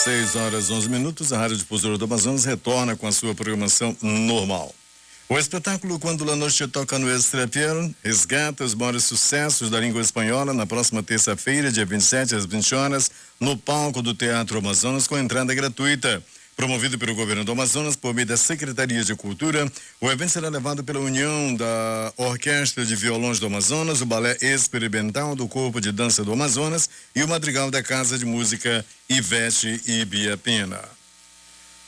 6h11, a Rádio Difusora do Amazonas retorna com a sua programação normal. O espetáculo Quando la Noche Toca no Extrapiel resgata os maiores sucessos da língua espanhola na próxima terça-feira, dia 27 às 20 horas, no palco do Teatro Amazonas, com entrada gratuita. Promovido pelo governo do Amazonas por meio da Secretaria de Cultura, o evento será levado pela união da Orquestra de Violões do Amazonas, o Balé Experimental do Corpo de Dança do Amazonas e o Madrigal da Casa de Música Ivete Ibiapina.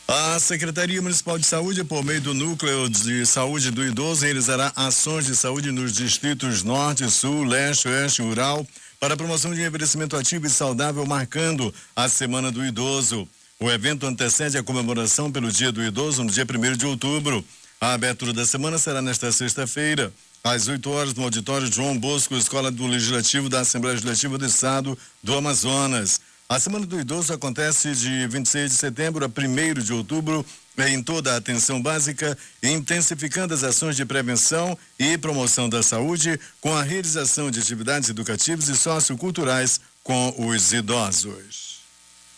A Secretaria Municipal de Saúde, por meio do Núcleo de Saúde do Idoso, realizará ações de saúde nos distritos Norte, Sul, Leste, Oeste e Rural para a promoção de envelhecimento ativo e saudável, marcando a Semana do Idoso. O evento antecede a comemoração pelo Dia do Idoso no dia 1º de outubro. A abertura da semana será nesta sexta-feira, às 8 horas, no auditório João Bosco, Escola do Legislativo da Assembleia Legislativa do Estado do Amazonas. A Semana do Idoso acontece de 26 de setembro a 1º de outubro em toda a atenção básica, intensificando as ações de prevenção e promoção da saúde com a realização de atividades educativas e socioculturais com os idosos.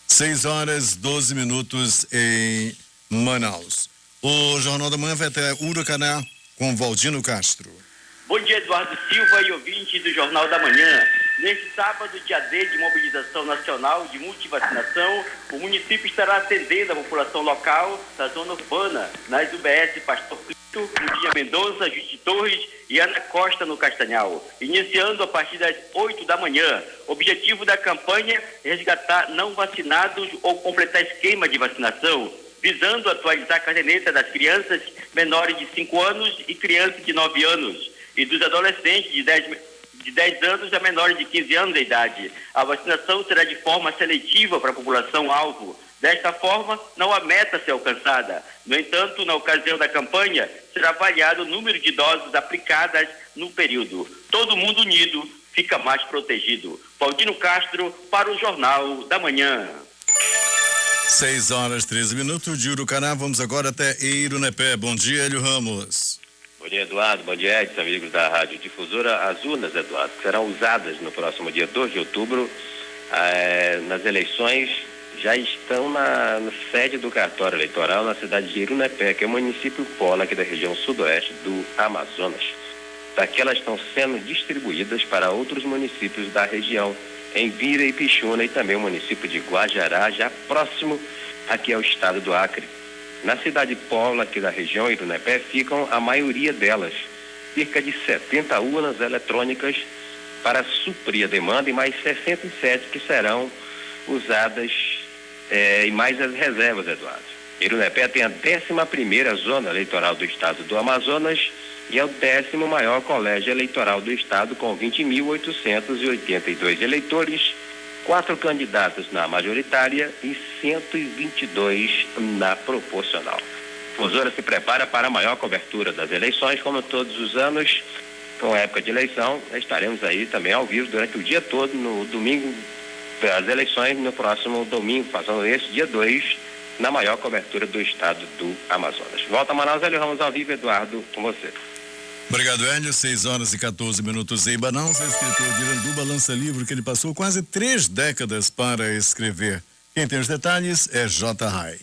6h12 em Manaus. O Jornal da Manhã vai até Urucaná com Valdino Castro. Bom dia, Eduardo Silva e ouvinte do Jornal da Manhã. Neste sábado, dia D de mobilização nacional de multivacinação, o município estará atendendo a população local da zona urbana, nas UBS Pastor Clito, Mudinha Mendonça, Juiz de Torres e Ana Costa, no Castanhal, iniciando a partir das 8 da manhã. O objetivo da campanha é resgatar não vacinados ou completar esquema de vacinação, visando atualizar a caderneta das crianças menores de 5 anos e crianças de 9 anos, e dos adolescentes de 10 anos a menores de 15 anos de idade. A vacinação será de forma seletiva para a população-alvo. Desta forma, não há meta a ser alcançada. No entanto, na ocasião da campanha, será avaliado o número de doses aplicadas no período. Todo mundo unido fica mais protegido. Valdino Castro para o Jornal da Manhã. 6h13 de Urucaná, vamos agora até Eirunepé. Bom dia, Hélio Ramos. Bom dia, Eduardo. Bom dia, Edson, amigos da Rádio Difusora. As urnas, Eduardo, serão usadas no próximo dia 2 de outubro nas eleições. Já estão na sede do cartório eleitoral na cidade de Eirunepé, que é o município polo aqui da região sudoeste do Amazonas. Daqui elas estão sendo distribuídas para outros municípios da região, em Vira e Pixuna, e também o município de Guajará, já próximo aqui ao estado do Acre. Na cidade polo aqui da região, Eirunepé, ficam a maioria delas, cerca de 70 urnas eletrônicas para suprir a demanda e mais 67 que serão usadas e mais as reservas, Eduardo. Eirunepé tem a 11ª zona eleitoral do estado do Amazonas e é o 10º maior colégio eleitoral do estado, com 20.882 eleitores, 4 candidatos na majoritária e 122 na proporcional. Difusora se prepara para a maior cobertura das eleições, como todos os anos, com a época de eleição. Estaremos aí também ao vivo durante o dia todo, no domingo das eleições, no próximo domingo, passando esse dia 2, na maior cobertura do estado do Amazonas. Volta a Manaus, Hélio Ramos ao vivo. Eduardo, com você. Obrigado, Hélio. 6h14 em Manaus. O escritor de Iranduba lança livro que ele passou quase 3 décadas para escrever. Quem tem os detalhes é J. Rai.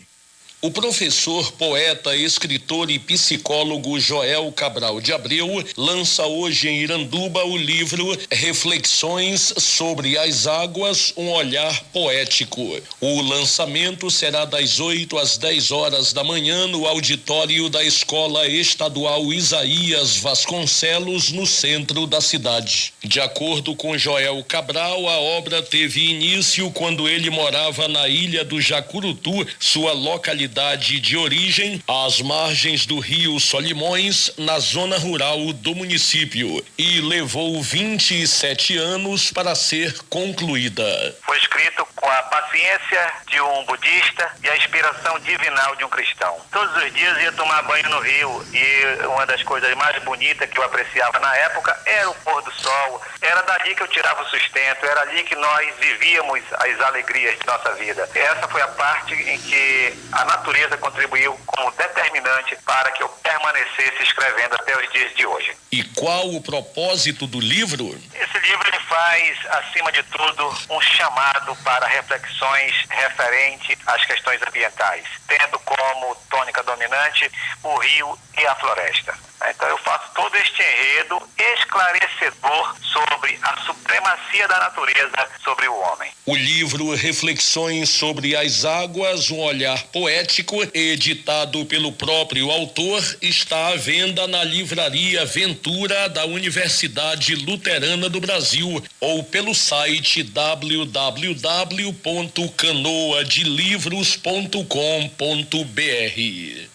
O professor, poeta, escritor e psicólogo Joel Cabral de Abreu lança hoje em Iranduba o livro Reflexões sobre as Águas, um olhar poético. O lançamento será das 8 às 10 horas da manhã no auditório da Escola Estadual Isaías Vasconcelos, no centro da cidade. De acordo com Joel Cabral, a obra teve início quando ele morava na ilha do Jacurutu, sua localidade de origem, às margens do rio Solimões, na zona rural do município, e levou 27 anos para ser concluída. Foi escrito com a paciência de um budista e a inspiração divinal de um cristão. Todos os dias ia tomar banho no rio e uma das coisas mais bonitas que eu apreciava na época era o pôr do sol. Era dali que eu tirava o sustento, era ali que nós vivíamos as alegrias de nossa vida. Essa foi a parte em que a natureza contribuiu como determinante para que eu permanecesse escrevendo até os dias de hoje. E qual o propósito do livro? Esse livro ele faz, acima de tudo, um chamado para reflexões referente às questões ambientais, tendo como tônica dominante o rio e a floresta. Então eu faço todo este enredo esclarecedor sobre a supremacia da natureza sobre o homem. O livro Reflexões sobre as Águas, um olhar poético, editado pelo próprio autor, está à venda na Livraria Ventura da Universidade Luterana do Brasil ou pelo site www.canoadelivros.com.br.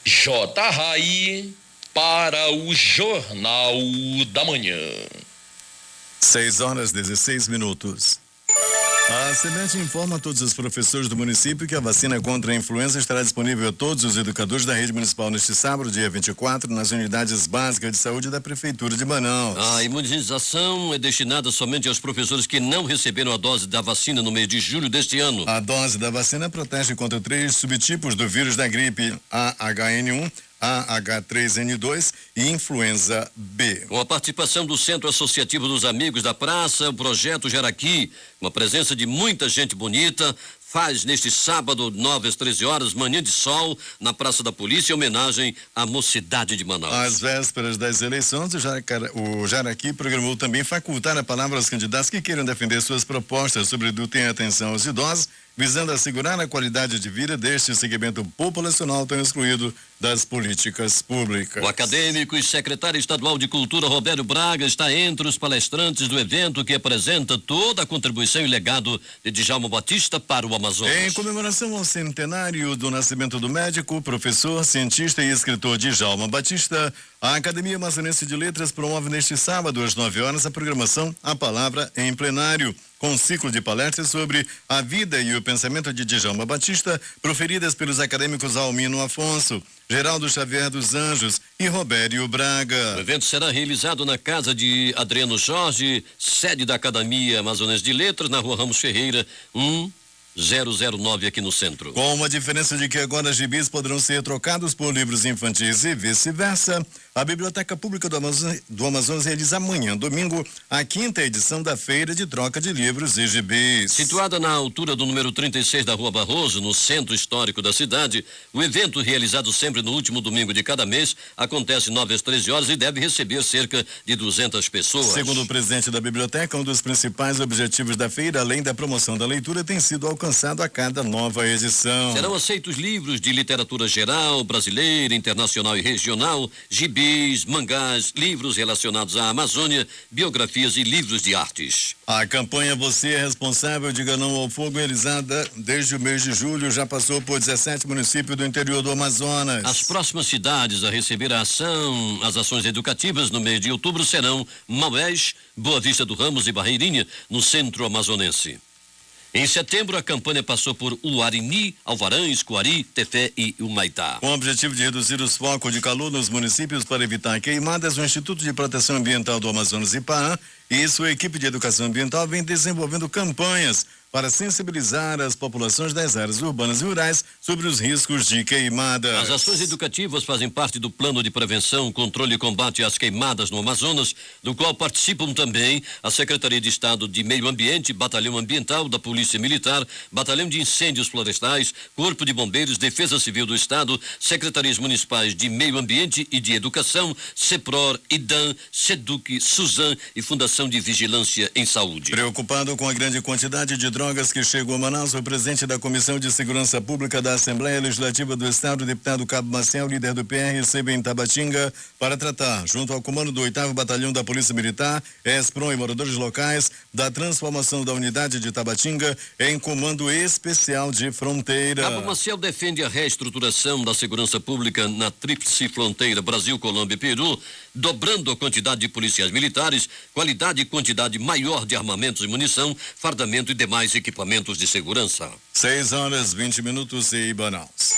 J. Rai para o Jornal da Manhã. 6:16. A SEMET informa a todos os professores do município que a vacina contra a influenza estará disponível a todos os educadores da rede municipal neste sábado, dia 24, nas unidades básicas de saúde da Prefeitura de Manaus. A imunização é destinada somente aos professores que não receberam a dose da vacina no mês de julho deste ano. A dose da vacina protege contra 3 subtipos do vírus da gripe: AHN1, AH3N2 e influenza B. Com a participação do Centro Associativo dos Amigos da Praça, o projeto Jaraqui, uma presença de muita gente bonita, faz neste sábado, 9 às 13 horas, manhã de sol, na Praça da Polícia, em homenagem à mocidade de Manaus. Às vésperas das eleições, o Jaraqui programou também facultar a palavra aos candidatos que queiram defender suas propostas, sobretudo em atenção aos idosos, visando assegurar a qualidade de vida deste segmento populacional tão excluído das políticas públicas. O acadêmico e secretário estadual de Cultura, Roberto Braga, está entre os palestrantes do evento que apresenta toda a contribuição e legado de Djalma Batista para o Amazonas. Em comemoração ao centenário do nascimento do médico, professor, cientista e escritor Djalma Batista, a Academia Amazonense de Letras promove neste sábado, às 9 horas, a programação A Palavra em Plenário, com um ciclo de palestras sobre a vida e o pensamento de Djalma Batista, proferidas pelos acadêmicos Almino Afonso, Geraldo Xavier dos Anjos e Robério Braga. O evento será realizado na casa de Adriano Jorge, sede da Academia Amazonense de Letras, na Rua Ramos Ferreira, 009 aqui no centro. Com uma diferença de que agora gibis poderão ser trocados por livros infantis e vice-versa, a Biblioteca Pública do Amazonas realiza amanhã, domingo, a 5ª edição da Feira de Troca de Livros e Gibis. Situada na altura do número 36 da Rua Barroso, no centro histórico da cidade, o evento, realizado sempre no último domingo de cada mês, acontece 9 às 13 horas e deve receber cerca de 200 pessoas. Segundo o presidente da biblioteca, um dos principais objetivos da feira, além da promoção da leitura, tem sido alcançado a cada nova edição. Serão aceitos livros de literatura geral, brasileira, internacional e regional, gibis, mangás, livros relacionados à Amazônia, biografias e livros de artes. A campanha Você é Responsável, Diga Não ao Fogo, realizada desde o mês de julho, já passou por 17 municípios do interior do Amazonas. As próximas cidades a receber as ações educativas no mês de outubro serão Maués, Boa Vista do Ramos e Barreirinha, no centro amazonense. Em setembro, a campanha passou por Uarini, Alvarães, Coari, Tefé e Humaitá. Com o objetivo de reduzir os focos de calor nos municípios para evitar queimadas, o Instituto de Proteção Ambiental do Amazonas, IPAAM, e sua equipe de educação ambiental vem desenvolvendo campanhas para sensibilizar as populações das áreas urbanas e rurais sobre os riscos de queimadas. As ações educativas fazem parte do Plano de Prevenção, Controle e Combate às Queimadas no Amazonas, do qual participam também a Secretaria de Estado de Meio Ambiente, Batalhão Ambiental da Polícia Militar, Batalhão de Incêndios Florestais, Corpo de Bombeiros, Defesa Civil do Estado, Secretarias Municipais de Meio Ambiente e de Educação, CEPROR, IDAM, SEDUC, SUSAM e Fundação de Vigilância em Saúde. Preocupado com a grande quantidade de drogas que chegou a Manaus, o presidente da Comissão de Segurança Pública da Assembleia Legislativa do Estado, o deputado Cabo Maciel, líder do PRCB em Tabatinga, para tratar, junto ao comando do 8º Batalhão da Polícia Militar, ESPROM e moradores locais, da transformação da unidade de Tabatinga em comando especial de fronteira. Cabo Maciel defende a reestruturação da segurança pública na tríplice fronteira Brasil, Colômbia e Peru, dobrando a quantidade de policiais militares, qualidade e quantidade maior de armamentos e munição, fardamento e demais equipamentos de segurança. 6:20 em Manaus.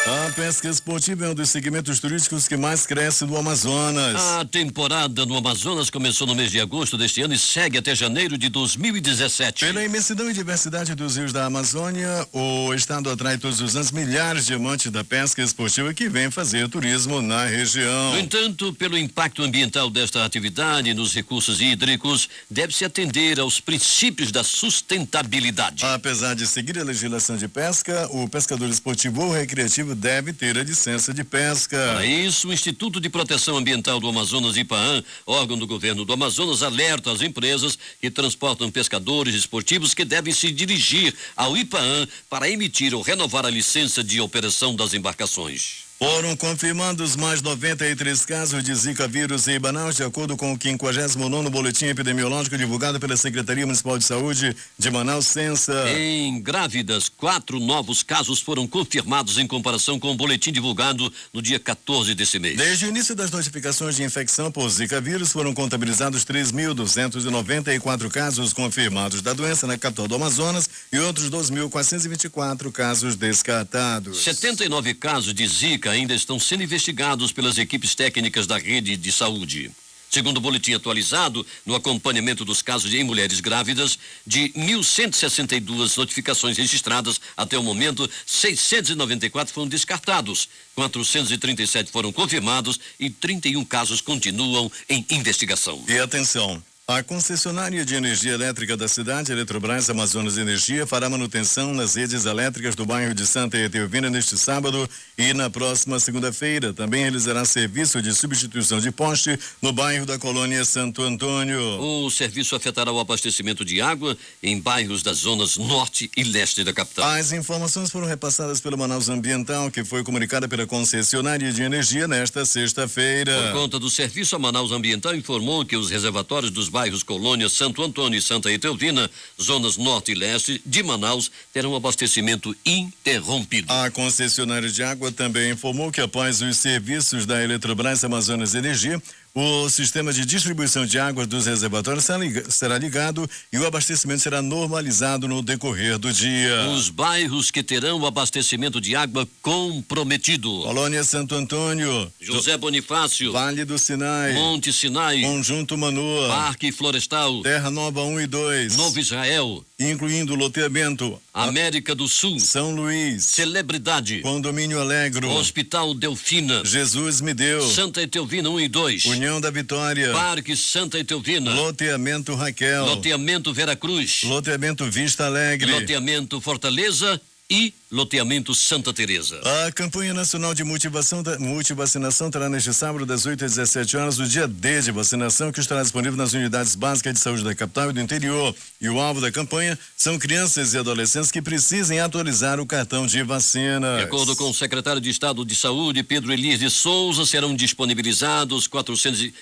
A pesca esportiva é um dos segmentos turísticos que mais cresce no Amazonas. A temporada no Amazonas começou no mês de agosto deste ano e segue até janeiro de 2017. Pela imensidão e diversidade dos rios da Amazônia, o estado atrai todos os anos milhares de amantes da pesca esportiva que vêm fazer turismo na região. No entanto, pelo impacto ambiental desta atividade nos recursos hídricos, deve-se atender aos princípios da sustentabilidade. Apesar de seguir a legislação de pesca, o pescador esportivo ou recreativo deve ter a licença de pesca. Para isso, o Instituto de Proteção Ambiental do Amazonas, IPAAM, órgão do governo do Amazonas, alerta as empresas que transportam pescadores esportivos que devem se dirigir ao IPAAM para emitir ou renovar a licença de operação das embarcações. Foram confirmados mais 93 casos de Zika vírus em Manaus, de acordo com o 59º boletim epidemiológico divulgado pela Secretaria Municipal de Saúde de Manaus, Sensa. Em grávidas, 4 novos casos foram confirmados em comparação com o boletim divulgado no dia 14 desse mês. Desde o início das notificações de infecção por Zika vírus, foram contabilizados 3.294 casos confirmados da doença na capital do Amazonas e outros 2.424 casos descartados. 79 casos de Zika ainda estão sendo investigados pelas equipes técnicas da rede de saúde. Segundo o boletim atualizado, no acompanhamento dos casos em mulheres grávidas, de 1.162 notificações registradas até o momento, 694 foram descartados, 437 foram confirmados e 31 casos continuam em investigação. E atenção! A concessionária de energia elétrica da cidade, Eletrobras Amazonas Energia, fará manutenção nas redes elétricas do bairro de Santa Etelvina neste sábado e na próxima segunda-feira. Também realizará serviço de substituição de poste no bairro da Colônia Santo Antônio. O serviço afetará o abastecimento de água em bairros das zonas norte e leste da capital. As informações foram repassadas pelo Manaus Ambiental, que foi comunicada pela concessionária de energia nesta sexta-feira. Por conta do serviço, a Manaus Ambiental informou que os reservatórios dos bairros Colônia, Santo Antônio e Santa Etelvina, zonas norte e leste de Manaus, terão abastecimento interrompido. A concessionária de água também informou que após os serviços da Eletrobras Amazonas Energia, o sistema de distribuição de água dos reservatórios será ligado e o abastecimento será normalizado no decorrer do dia. Os bairros que terão o abastecimento de água comprometido: Colônia Santo Antônio, José Bonifácio, Vale do Sinai, Monte Sinai, Conjunto Manoa, Parque Florestal, Terra Nova 1 e 2, Novo Israel, incluindo loteamento América do Sul, São Luís, Celebridade, Condomínio Alegro, Hospital Delfina, Jesus me deu, Santa Etelvina 1 e 2, União da Vitória, Parque Santa Etelvina, loteamento Raquel, loteamento Veracruz, loteamento Vista Alegre, loteamento Fortaleza e loteamento Santa Teresa. A campanha nacional de multivacinação terá neste sábado das 8 às 17 horas o dia D de vacinação, que estará disponível nas unidades básicas de saúde da capital e do interior. E o alvo da campanha são crianças e adolescentes que precisem atualizar o cartão de vacina. De acordo com o secretário de Estado de Saúde, Pedro Elias de Souza, serão disponibilizados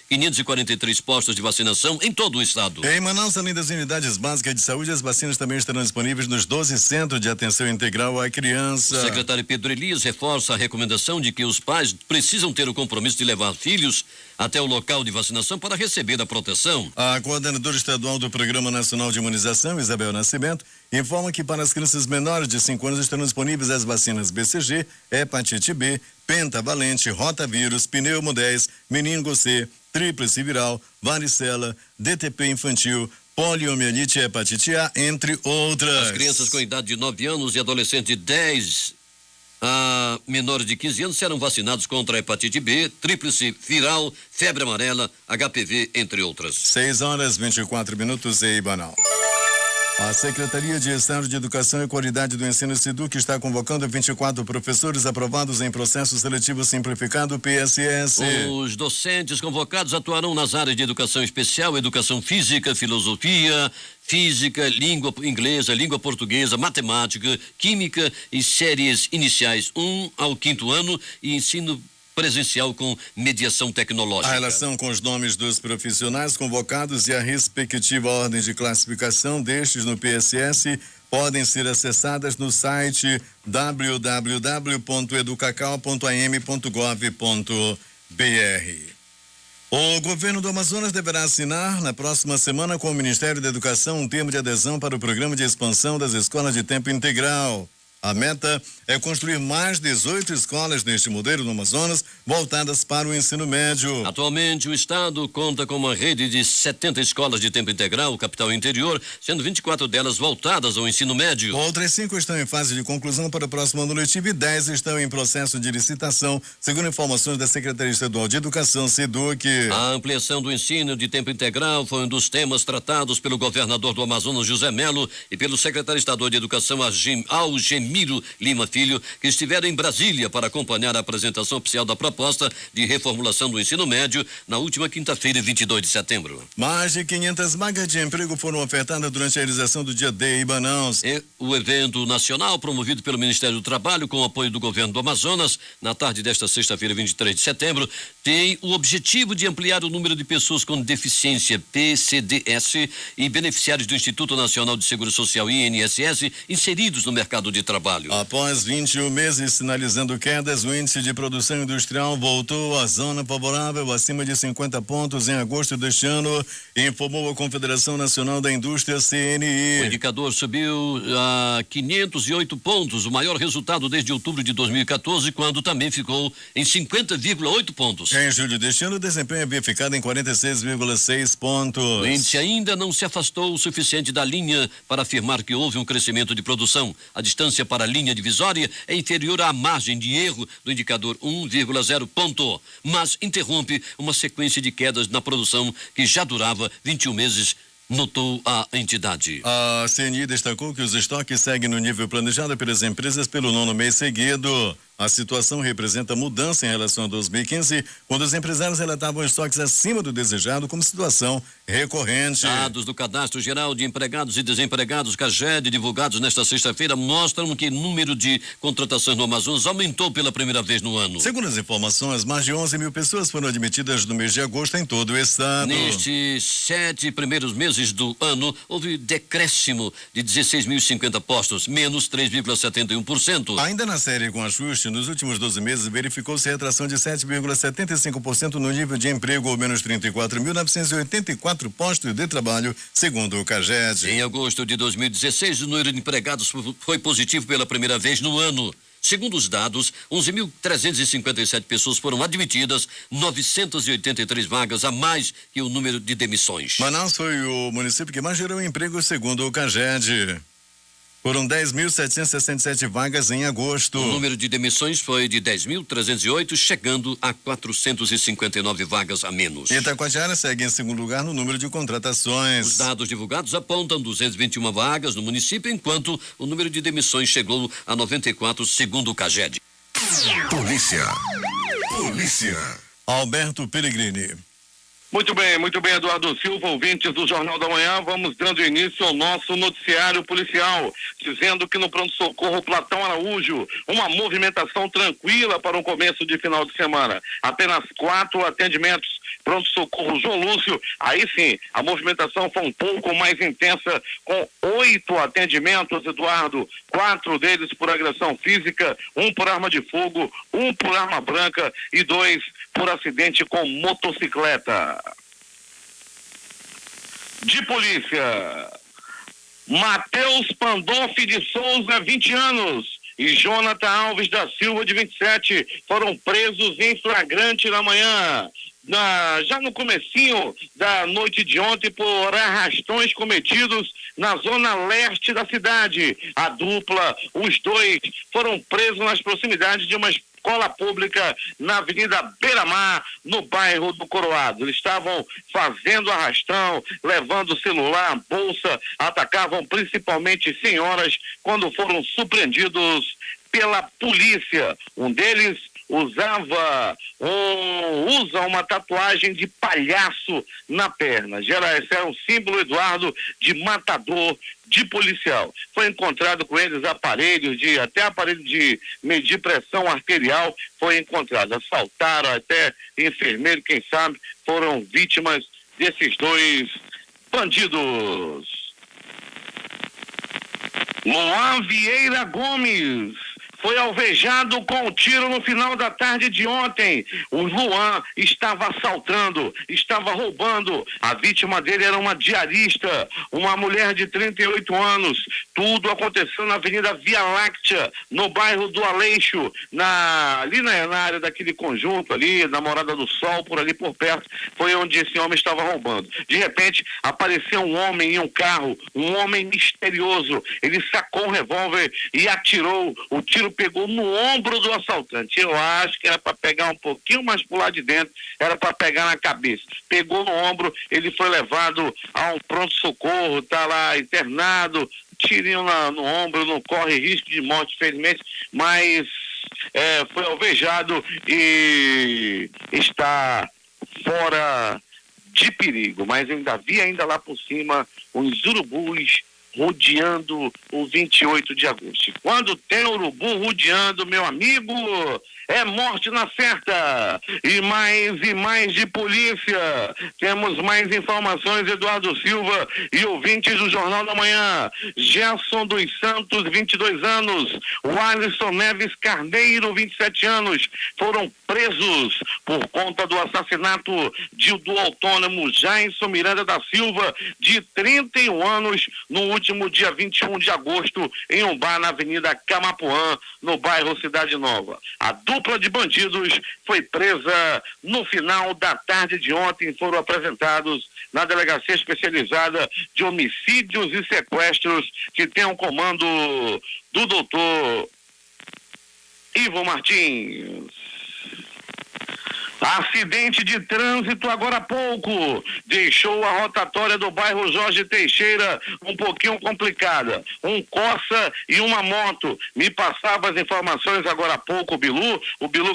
543 postos de vacinação em todo o estado. Em Manaus, além das unidades básicas de saúde, as vacinas também estarão disponíveis nos 12 centros de atenção integral à criança. O secretário Pedro Elias reforça a recomendação de que os pais precisam ter o compromisso de levar filhos até o local de vacinação para receber a proteção. A coordenadora estadual do Programa Nacional de Imunização, Isabel Nascimento, informa que para as crianças menores de 5 anos estarão disponíveis as vacinas BCG, hepatite B, pentavalente, rotavírus, pneumo 10, meningo C, tríplice viral, varicela, DTP infantil, poliomielite e hepatite A, entre outras. As crianças com idade de 9 anos e adolescentes de 10 a menores de 15 anos serão vacinados contra a hepatite B, tríplice viral, febre amarela, HPV, entre outras. 6h24 em Manaus. A Secretaria de Estado de Educação e Qualidade do Ensino SEDUC está convocando 24 professores aprovados em processo seletivo simplificado PSS. Os docentes convocados atuarão nas áreas de educação especial, educação física, filosofia, física, língua inglesa, língua portuguesa, matemática, química e séries iniciais 1 ao 5º ano e ensino presencial com mediação tecnológica. A relação com os nomes dos profissionais convocados e a respectiva ordem de classificação destes no PSS podem ser acessadas no site www.educacau.am.gov.br. O governo do Amazonas deverá assinar na próxima semana com o Ministério da Educação um termo de adesão para o programa de expansão das escolas de tempo integral. A meta é construir mais 18 escolas neste modelo no Amazonas, voltadas para o ensino médio. Atualmente, o estado conta com uma rede de 70 escolas de tempo integral, capital e interior, sendo 24 delas voltadas ao ensino médio. Outras 5 estão em fase de conclusão para o próximo ano letivo e 10 estão em processo de licitação, segundo informações da Secretaria Estadual de Educação, SEDUC. A ampliação do ensino de tempo integral foi um dos temas tratados pelo governador do Amazonas, José Melo, e pelo secretário estadual de Educação, Algemiro Lima Filho, que estiveram em Brasília para acompanhar a apresentação oficial da proposta de reformulação do ensino médio na última quinta-feira, 22 de setembro. Mais de 500 vagas de emprego foram ofertadas durante a realização do Dia D em Manaus. O evento nacional, promovido pelo Ministério do Trabalho, com o apoio do governo do Amazonas, na tarde desta sexta-feira, 23 de setembro, tem o objetivo de ampliar o número de pessoas com deficiência PCDS e beneficiários do Instituto Nacional de Seguro Social, INSS, inseridos no mercado de trabalho. Após 21 meses sinalizando quedas, o índice de produção industrial voltou à zona favorável, acima de 50 pontos em agosto deste ano, informou a Confederação Nacional da Indústria, CNI. O indicador subiu a 508 pontos, o maior resultado desde outubro de 2014, quando também ficou em 50,8 pontos. Em julho deste ano, o desempenho havia ficado em 46,6 pontos. O índice ainda não se afastou o suficiente da linha para afirmar que houve um crescimento de produção. A distância para a linha divisória é inferior à margem de erro do indicador 1,0 ponto, mas interrompe uma sequência de quedas na produção que já durava 21 meses, notou a entidade. A CNI destacou que os estoques seguem no nível planejado pelas empresas pelo 9º mês seguido. A situação representa mudança em relação a 2015, quando os empresários relatavam estoques acima do desejado como situação recorrente. Dados do Cadastro Geral de Empregados e Desempregados, CAGED, divulgados nesta sexta-feira, mostram que o número de contratações no Amazonas aumentou pela primeira vez no ano. Segundo as informações, mais de 11 mil pessoas foram admitidas no mês de agosto em todo o estado. Nestes 7 primeiros meses do ano, houve decréscimo de 16.050 postos, menos 3,71%. Ainda na série com ajuste, nos últimos 12 meses, verificou-se retração de 7,75% no nível de emprego, ou menos 34.984 postos de trabalho, segundo o CAGED. Em agosto de 2016, o número de empregados foi positivo pela primeira vez no ano. Segundo os dados, 11.357 pessoas foram admitidas, 983 vagas a mais que o número de demissões. Manaus foi o município que mais gerou emprego, segundo o CAGED. Foram 10.767 vagas em agosto. O número de demissões foi de 10.308, chegando a 459 vagas a menos. Itacoatiara segue em segundo lugar no número de contratações. Os dados divulgados apontam 221 vagas no município, enquanto o número de demissões chegou a 94, segundo o CAGED. Polícia. Alberto Pellegrini. Muito bem, Eduardo Silva, ouvintes do Jornal da Manhã, vamos dando início ao nosso noticiário policial, dizendo que no pronto-socorro Platão Araújo, uma movimentação tranquila para um começo de final de semana. Apenas 4 atendimentos. Pronto-socorro João Lúcio, aí sim, a movimentação foi um pouco mais intensa, com 8 atendimentos, Eduardo, 4 deles por agressão física, 1 por arma de fogo, 1 por arma branca e 2 por acidente com motocicleta. De polícia, Matheus Pandolfi de Souza, 20 anos, e Jonathan Alves da Silva, de 27, foram presos em flagrante na manhã. Já no comecinho da noite de ontem, por arrastões cometidos na zona leste da cidade. A dupla, os dois, foram presos nas proximidades de uma escola pública na Avenida Beira-Mar, no bairro do Coroado. Eles estavam fazendo arrastão, levando celular, bolsa, atacavam principalmente senhoras quando foram surpreendidos pela polícia. Um deles usa uma tatuagem de palhaço na perna. Esse é um símbolo, Eduardo, de matador, de policial. Foi encontrado com eles até aparelho de medir pressão arterial foi encontrado. Assaltaram até enfermeiro, quem sabe, foram vítimas desses dois bandidos. Luan Vieira Gomes foi alvejado com um tiro no final da tarde de ontem. O Luan estava assaltando, estava roubando. A vítima dele era uma diarista, uma mulher de 38 anos. Tudo aconteceu na Avenida Via Láctea, no bairro do Aleixo, ali na área daquele conjunto ali, na Morada do Sol, por ali por perto, foi onde esse homem estava roubando. De repente, apareceu um homem em um carro, um homem misterioso. Ele sacou um revólver e atirou. O tiro pegou no ombro do assaltante. Eu acho que era para pegar um pouquinho mais pro lado de dentro, era para pegar na cabeça. Pegou no ombro, ele foi levado a um pronto-socorro, tá lá internado, tirinho no ombro, não corre risco de morte, felizmente, mas foi alvejado e está fora de perigo, mas ainda havia lá por cima uns urubus rodeando o 28 de agosto. Quando tem urubu rodeando, meu amigo, é morte na certa. E mais de polícia. Temos mais informações, Eduardo Silva e ouvintes do Jornal da Manhã. Gerson dos Santos, 22 anos. O Alisson Neves Carneiro, 27 anos. Foram presos por conta do assassinato do autônomo Jason Miranda da Silva, de 31 anos, no último dia 21 de agosto, em um bar na Avenida Camapuã, no bairro Cidade Nova. A dupla de bandidos foi presa no final da tarde de ontem. Foram apresentados na Delegacia Especializada de Homicídios e Sequestros, que tem um comando do doutor Ivo Martins. Acidente de trânsito agora há pouco deixou a rotatória do bairro Jorge Teixeira um pouquinho complicada. Um Corsa e uma moto. Me passava as informações agora há pouco o Bilu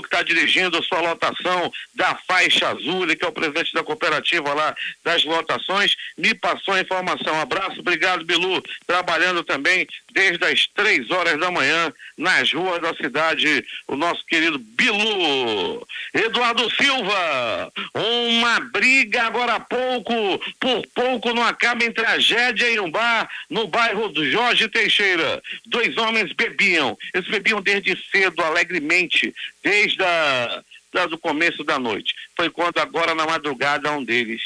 que está dirigindo a sua lotação da faixa azul, ele que é o presidente da cooperativa lá das lotações, me passou a informação. Abraço, obrigado, Bilu, trabalhando também desde as 3 horas da manhã nas ruas da cidade, o nosso querido Bilu. Eduardo Silva, uma briga agora há pouco, por pouco não acaba em tragédia em um bar no bairro do Jorge Teixeira. 2 homens bebiam, eles bebiam desde cedo, alegremente, desde do começo da noite. Foi quando agora na madrugada um deles: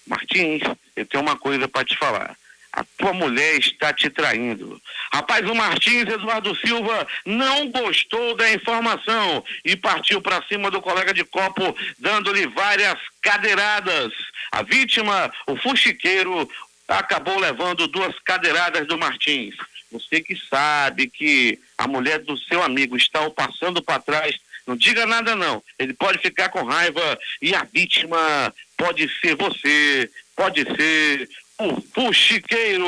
Martins, eu tenho uma coisa para te falar. A tua mulher está te traindo. Rapaz, o Martins Eduardo Silva não gostou da informação e partiu para cima do colega de copo, dando-lhe várias cadeiradas. A vítima, o fuxiqueiro, acabou levando 2 cadeiradas do Martins. Você que sabe que a mulher do seu amigo está o passando para trás, não diga nada não. Ele pode ficar com raiva e a vítima pode ser você, pode ser o fuxiqueiro.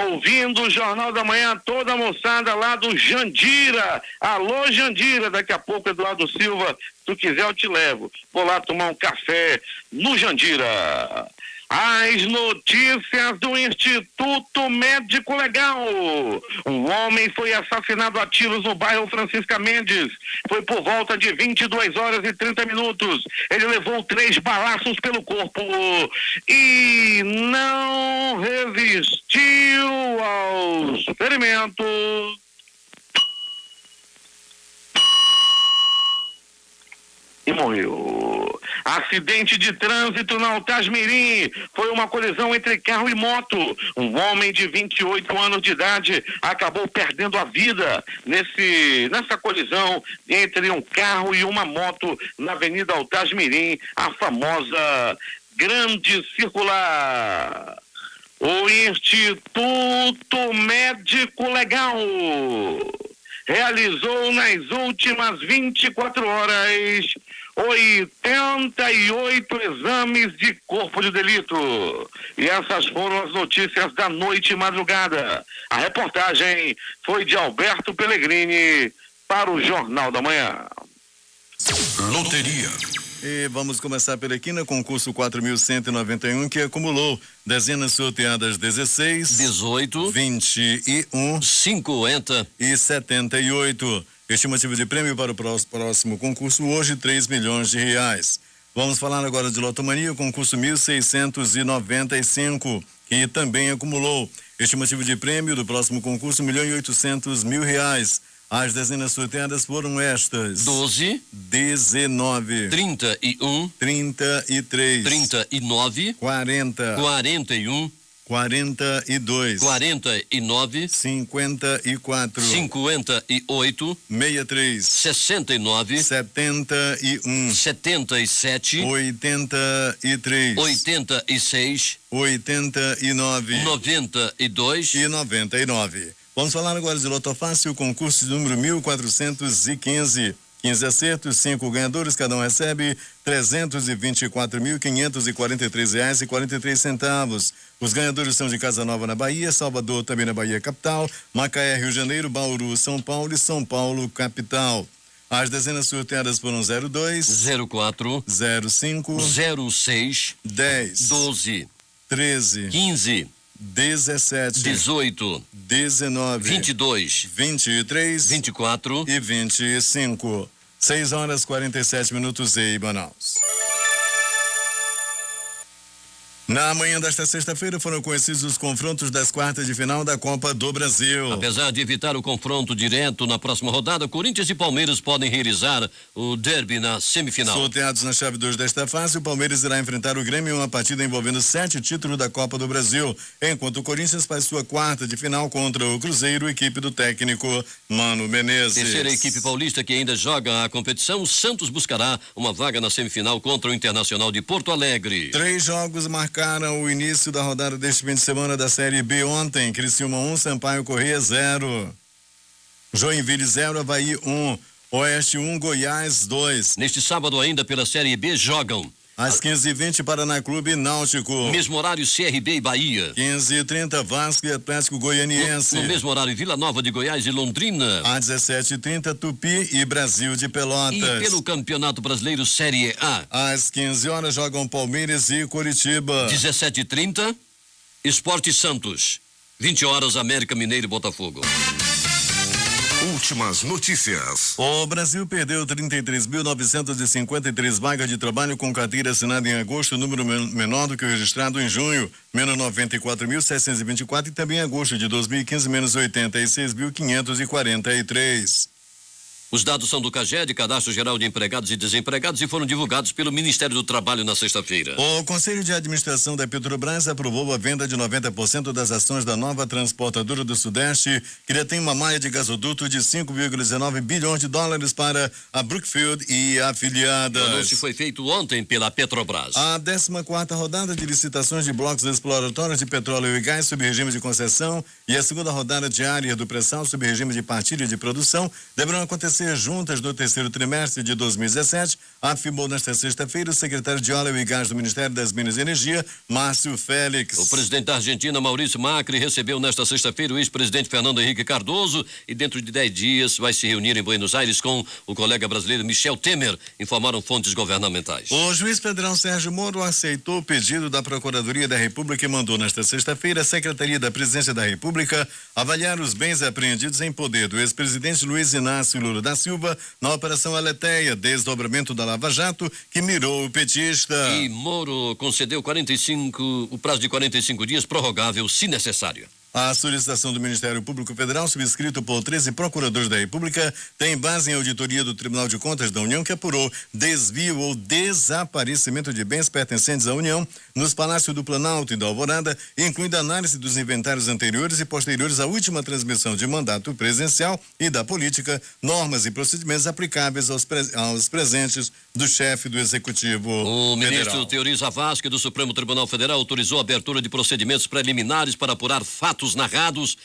Ouvindo o Jornal da Manhã, toda a moçada lá do Jandira. Alô, Jandira, daqui a pouco, Eduardo Silva, se tu quiser eu te levo. Vou lá tomar um café no Jandira. As notícias do Instituto Médico Legal. Um homem foi assassinado a tiros no bairro Francisca Mendes. Foi por volta de 22 horas e 30 minutos. Ele levou 3 balaços pelo corpo e não resistiu aos ferimentos. E morreu. Acidente de trânsito na Altasmirim. Foi uma colisão entre carro e moto. Um homem de 28 anos de idade acabou perdendo a vida nessa colisão entre um carro e uma moto na Avenida Altasmirim, a famosa Grande Circular. O Instituto Médico Legal realizou nas últimas 24 horas 88 exames de corpo de delito. E essas foram as notícias da noite e madrugada. A reportagem foi de Alberto Pellegrini para o Jornal da Manhã. Loteria. E vamos começar por aqui no concurso 4.191, que acumulou dezenas sorteadas 16, 18, 21, 50 e 78. Estimativa de prêmio para o próximo concurso hoje, R$3 milhões. Vamos falar agora de Lotomania, concurso 1.695, que também acumulou. Estimativa de prêmio do próximo concurso, R$1.800.000. As dezenas sorteadas foram estas: 12, 19, 31, 33, 39, 40, 41, 42, 49, 54, 58, 63, 69, 71, 77, 83, 89 86, 92. e 99. Vamos falar agora de Loto Fácil, concurso de número 1415. 15 acertos, 5 ganhadores, cada um recebe R$324.543,43. Os ganhadores são de Casa Nova na Bahia, Salvador também na Bahia capital, Macaé, Rio de Janeiro, Bauru, São Paulo e São Paulo capital. As dezenas sorteadas foram 02, 04, 05, 06, 10, 12, 13, 15, 17, 18, 19, 22, 23, 24 e 25. 6h47 em Manaus. Na manhã desta sexta-feira foram conhecidos os confrontos das quartas de final da Copa do Brasil. Apesar de evitar o confronto direto na próxima rodada, Corinthians e Palmeiras podem realizar o derby na semifinal. Sorteados na chave 2 desta fase, o Palmeiras irá enfrentar o Grêmio em uma partida envolvendo 7 títulos da Copa do Brasil, enquanto o Corinthians faz sua quarta de final contra o Cruzeiro, equipe do técnico Mano Menezes. Terceira equipe paulista que ainda joga a competição, o Santos buscará uma vaga na semifinal contra o Internacional de Porto Alegre. 3 jogos marcaram o início da rodada deste fim de semana da Série B ontem. Criciúma 1, Sampaio Corrêa 0. Joinville 0, Avaí 1. Oeste 1, Goiás 2. Neste sábado ainda pela Série B jogam Às 15h20, Paraná Clube e Náutico. mesmo horário CRB e Bahia. 15h30, Vasco e Atlético Goianiense. No mesmo horário Vila Nova de Goiás e Londrina. Às 17h30, Tupi e Brasil de Pelotas. E pelo Campeonato Brasileiro Série A. Às 15 horas jogam Palmeiras e Curitiba. 17h30, Esporte Santos. 20 horas, América Mineiro e Botafogo. Últimas notícias. O Brasil perdeu 33.953 vagas de trabalho com carteira assinada em agosto, número menor do que o registrado em junho, menos 94.724, e também em agosto de 2015, menos 86.543. Os dados são do CAGED, Cadastro Geral de Empregados e Desempregados, e foram divulgados pelo Ministério do Trabalho na sexta-feira. O Conselho de Administração da Petrobras aprovou a venda de 90% das ações da nova transportadora do Sudeste, que detém uma malha de gasoduto de 5,19 bilhões de dólares para a Brookfield e afiliadas. O anúncio foi feito ontem pela Petrobras. A 14ª rodada de licitações de blocos exploratórios de petróleo e gás sob regime de concessão e a segunda rodada diária do pré-sal sob regime de partilha de produção deverão acontecer juntas no terceiro trimestre de 2017, afirmou nesta sexta-feira o secretário de Óleo e Gás do Ministério das Minas e Energia, Márcio Félix. O presidente da Argentina, Maurício Macri, recebeu nesta sexta-feira o ex-presidente Fernando Henrique Cardoso e dentro de 10 dias vai se reunir em Buenos Aires com o colega brasileiro Michel Temer, informaram fontes governamentais. O juiz federal Sérgio Moro aceitou o pedido da Procuradoria da República e mandou nesta sexta-feira a Secretaria da Presidência da República avaliar os bens apreendidos em poder do ex-presidente Luiz Inácio Lula da Silva na Operação Aleteia, desdobramento da Lava Jato, que mirou o petista. E Moro concedeu o prazo de 45 dias prorrogável, se necessário. A solicitação do Ministério Público Federal, subscrito por 13 procuradores da República, tem base em auditoria do Tribunal de Contas da União, que apurou desvio ou desaparecimento de bens pertencentes à União nos Palácios do Planalto e da Alvorada, incluindo análise dos inventários anteriores e posteriores à última transmissão de mandato presidencial e da política, normas e procedimentos aplicáveis aos presentes do chefe do Executivo O ministro Federal. Teori Zavascki do Supremo Tribunal Federal autorizou a abertura de procedimentos preliminares para apurar fatos narrados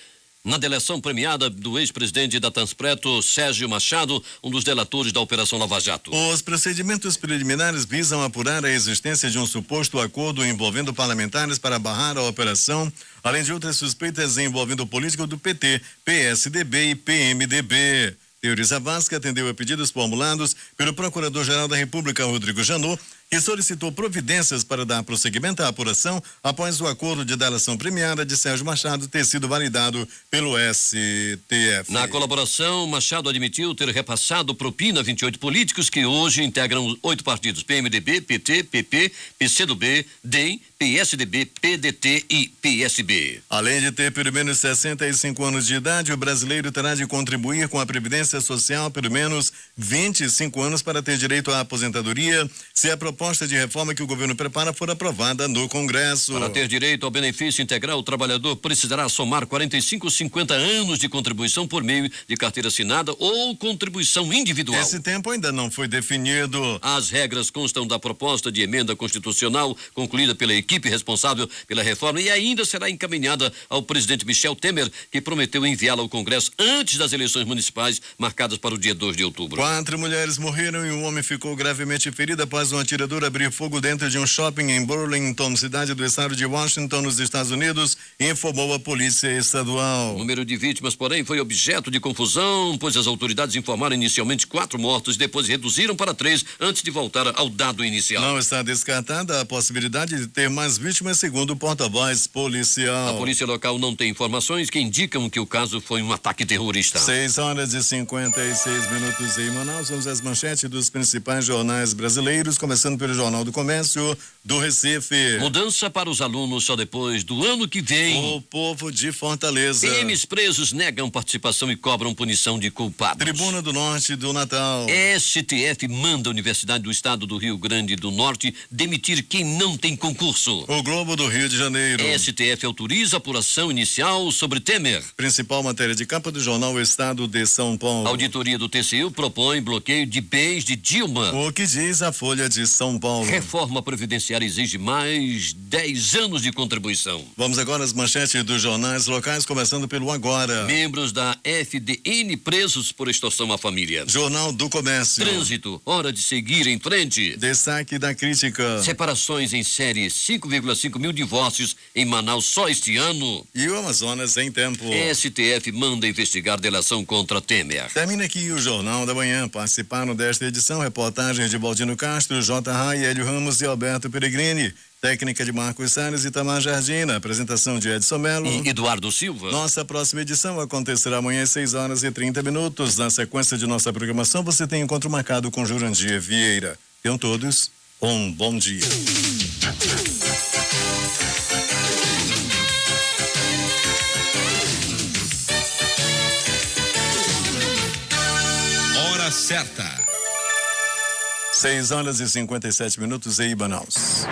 na delação premiada do ex-presidente da Transpreto, Sérgio Machado, um dos delatores da Operação Lava Jato. Os procedimentos preliminares visam apurar a existência de um suposto acordo envolvendo parlamentares para barrar a operação, além de outras suspeitas envolvendo político do PT, PSDB e PMDB. Teori Zavascki atendeu a pedidos formulados pelo Procurador-Geral da República, Rodrigo Janot, que solicitou providências para dar prosseguimento à apuração após o acordo de delação premiada de Sérgio Machado ter sido validado pelo STF. Na colaboração, Machado admitiu ter repassado propina a 28 políticos que hoje integram 8 partidos: PMDB, PT, PP, PCdoB, DEM, PSDB, PDT e PSB. Além de ter pelo menos 65 anos de idade, o brasileiro terá de contribuir com a Previdência Social pelo menos 25 anos para ter direito à aposentadoria, se a proposta de reforma que o governo prepara for aprovada no Congresso. Para ter direito ao benefício integral, o trabalhador precisará somar 45 ou 50 anos de contribuição por meio de carteira assinada ou contribuição individual. Esse tempo ainda não foi definido. As regras constam da proposta de emenda constitucional concluída pela equipe responsável pela reforma e ainda será encaminhada ao presidente Michel Temer, que prometeu enviá-la ao Congresso antes das eleições municipais marcadas para o dia 2 de outubro. 4 mulheres morreram e um homem ficou gravemente ferido após um atirador abrir fogo dentro de um shopping em Burlington, cidade do estado de Washington, nos Estados Unidos, informou a polícia estadual. O número de vítimas, porém, foi objeto de confusão, pois as autoridades informaram inicialmente 4 mortos e depois reduziram para 3 antes de voltar ao dado inicial. Não está descartada a possibilidade de ter mais vítimas, segundo o porta-voz policial. A polícia local não tem informações que indicam que o caso foi um ataque terrorista. 6h56 em Manaus. Vamos às manchetes dos principais jornais brasileiros, começando pelo Jornal do Comércio do Recife. Mudança para os alunos só depois do ano que vem. O povo de Fortaleza. PMs presos negam participação e cobram punição de culpados. Tribuna do Norte do Natal. STF manda a Universidade do Estado do Rio Grande do Norte demitir quem não tem concurso. O Globo do Rio de Janeiro. STF autoriza a apuração inicial sobre Temer. Principal matéria de capa do jornal Estado de São Paulo. Auditoria do TCU propõe bloqueio de bens de Dilma. O que diz a Folha de São Paulo? Reforma previdenciária exige mais 10 anos de contribuição. Vamos agora às manchetes dos jornais locais, começando pelo Agora. Membros da FDN presos por extorsão à família. Jornal do Comércio. Trânsito, hora de seguir em frente. Destaque da crítica. Separações em série, 5,5 mil divórcios em Manaus só este ano. E o Amazonas em tempo. STF manda investigar delação contra Temer. Termina aqui o Jornal da Manhã. Participaram desta edição reportagens de Baldino Castro, J. Rai, Hélio Ramos e Alberto Peregrini. Técnica de Marcos Salles e Tamar Jardina. Apresentação de Edson Melo e Eduardo Silva. Nossa próxima edição acontecerá amanhã às 6h30. Na sequência de nossa programação, você tem encontro marcado com Jurandir Vieira. Tenham todos um bom dia. Hora certa. 6h57 em Manaus.